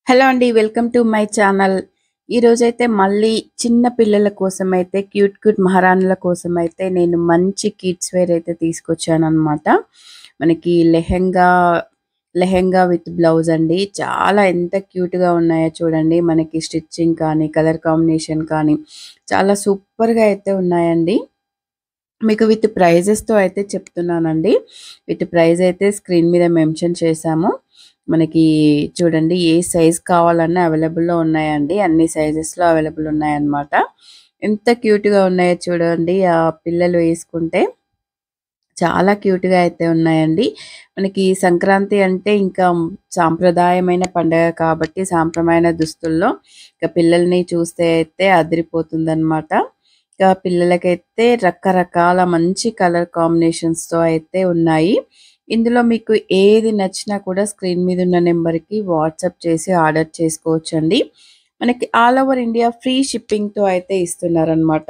Hello అండి. Welcome to my channel. ఈరోజైతే మళ్ళీ చిన్న పిల్లల కోసమైతే క్యూట్ మహారాణుల కోసమైతే నేను మంచి కిడ్స్ వేర్ అయితే తీసుకొచ్చాననమాట. మనకి లెహెంగా విత్ బ్లౌజ్ అండి. చాలా ఎంత క్యూట్‌గా ఉన్నాయో చూడండి. మనకి స్టిచ్చింగ్ కానీ, కలర్ కాంబినేషన్ కానీ చాలా సూపర్‌గా అయితే ఉన్నాయండి. మీకు విత్ ప్రైజెస్‌తో అయితే చెప్తున్నానండి. విత్ ప్రైజ్ అయితే స్క్రీన్ మీద మెన్షన్ చేశాము. మనకి చూడండి ఏ సైజ్ కావాలన్నా అవైలబుల్‌లో ఉన్నాయండి. అన్ని సైజెస్‌లో అవైలబుల్ ఉన్నాయన్నమాట. ఎంత క్యూట్‌గా ఉన్నాయో చూడండి. ఆ పిల్లలు వేసుకుంటే చాలా క్యూట్‌గా అయితే ఉన్నాయండి. మనకి సంక్రాంతి అంటే ఇంకా సాంప్రదాయమైన పండగ కాబట్టి సాంప్రదాయమైన దుస్తుల్లో ఇక పిల్లల్ని చూస్తే అయితే అదిరిపోతుందన్నమాట. ఇంకా పిల్లలకైతే రకరకాల మంచి కలర్ కాంబినేషన్స్‌తో అయితే ఉన్నాయి. ఇందులో మీకు ఏది నచ్చినా కూడా స్క్రీన్ మీద ఉన్న నెంబర్‌కి వాట్సాప్ చేసి ఆర్డర్ చేసుకోవచ్చండి. మనకి ఆల్ ఓవర్ ఇండియా ఫ్రీ షిప్పింగ్‌తో అయితే ఇస్తున్నారనమాట.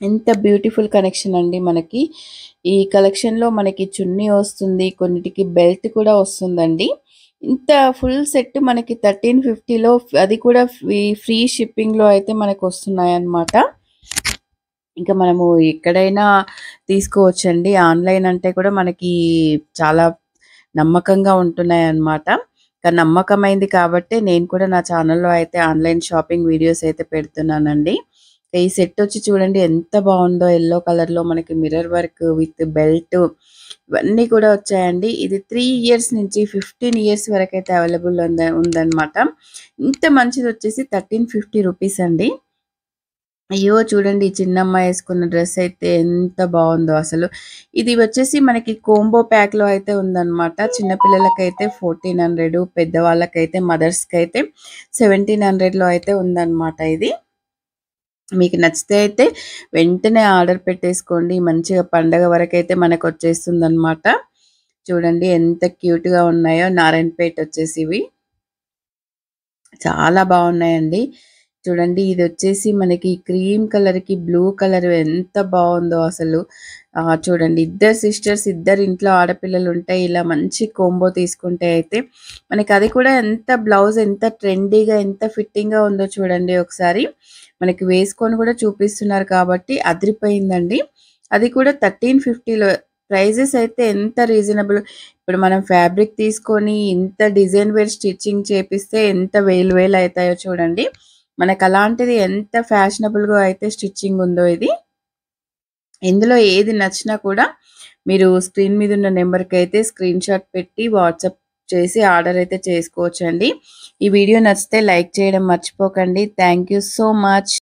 ఎంత బ్యూటిఫుల్ కలెక్షన్ అండి మనకి. ఈ కలెక్షన్‌లో మనకి చున్నీ వస్తుంది. కొన్నిటికి బెల్ట్ కూడా వస్తుందండి. ఇంత ఫుల్ సెట్ మనకి 1350లో అది కూడా ఫ్రీ షిప్పింగ్‌లో అయితే మనకొస్తున్నాయన్నమాట. ఇంకా మనము ఎక్కడైనా తీసుకోవచ్చండి. ఆన్‌లైన్ అంటే కూడా మనకి చాలా నమ్మకంగా ఉంటున్నాయన్నమాట. నమ్మకమైంది కాబట్టే నేను కూడా నా ఛానల్‌లో అయితే ఆన్‌లైన్ షాపింగ్ వీడియోస్ అయితే పెడుతున్నానండి. ఈ సెట్ వచ్చి చూడండి ఎంత బావుందో యెల్లో కలర్‌లో మనకి మిర్రర్ వర్క్ విత్ బెల్ట్ ఇవన్నీ కూడా వచ్చాయండి. ఇది 3 ఇయర్స్ నుంచి 15 ఇయర్స్ వరకైతే అవైలబుల్ ఉందన్నమాట. ఇంత మంచిదొచ్చేసి 1350 రూపీస్ అండి. అయ్యో! చూడండి ఈ చిన్నమ్మాయి యేసుకున్న డ్రెస్ అయితే ఎంత బావుందో అసలు. ఇది వచ్చేసి మనకి కోంబో ప్యాక్‌లో అయితే ఉందన్నమాట. చిన్న పిల్లలకైతే 1400, పెద్దవాళ్ళకైతే మదర్స్‌కైతే 1700లో అయితే ఉందన్నమాట ఇది. మీకు నచ్చితే అయితే వెంటనే ఆర్డర్ పెట్టేసుకోండి. మంచిగా పండగ వరకైతే మనకొచ్చేస్తుందన్నమాట. చూడండి ఎంత క్యూట్‌గా ఉన్నాయో నారాయణపేట్ వచ్చేసి ఇవి. చాలా బావున్నాయండి. చూడండి ఇదొచ్చేసి మనకి క్రీమ్ కలర్‌కి బ్లూ కలర్ ఎంత బావుందో అసలు. చూడండి ఇద్దరు సిస్టర్స్ ఇద్దరు ఇంట్లో ఆడపిల్లలుంటే ఇలా మంచి కోంబో తీసుకుంటే అయితే మనకది కూడా ఎంత బ్లౌజ్ ఎంత ట్రెండీగా ఎంత ఫిట్టింగ్‌గా ఉందో చూడండి ఒకసారి. మనకి వేసుకొని కూడా చూపిస్తున్నారు కాబట్టి అదిరిపోయిందండి. అది కూడా 1350లో ప్రైజెస్ అయితే ఎంత రీజనబుల్. ఇప్పుడు మనం ఫ్యాబ్రిక్ తీసుకొని ఇంత డిజైన్ వేర్ స్టిచ్చింగ్ చేపిస్తే ఎంత వేలు వేలు అయితాయో చూడండి. మనకలాంటిది ఎంత ఫ్యాషనబుల్‌గా అయితే స్టిచ్చింగ్ ఉందో ఇది. ఇందులో ఏది నచ్చినా కూడా మీరు స్క్రీన్ మీద ఉన్న నెంబర్‌కైతే స్క్రీన్‌షాట్ పెట్టి వాట్సాప్ చేసి ఆర్డర్ అయితే చేసుకోవచ్చండి. ఈ వీడియో నచ్చితే లైక్ చేయడం మర్చిపోకండి. Thank you so much.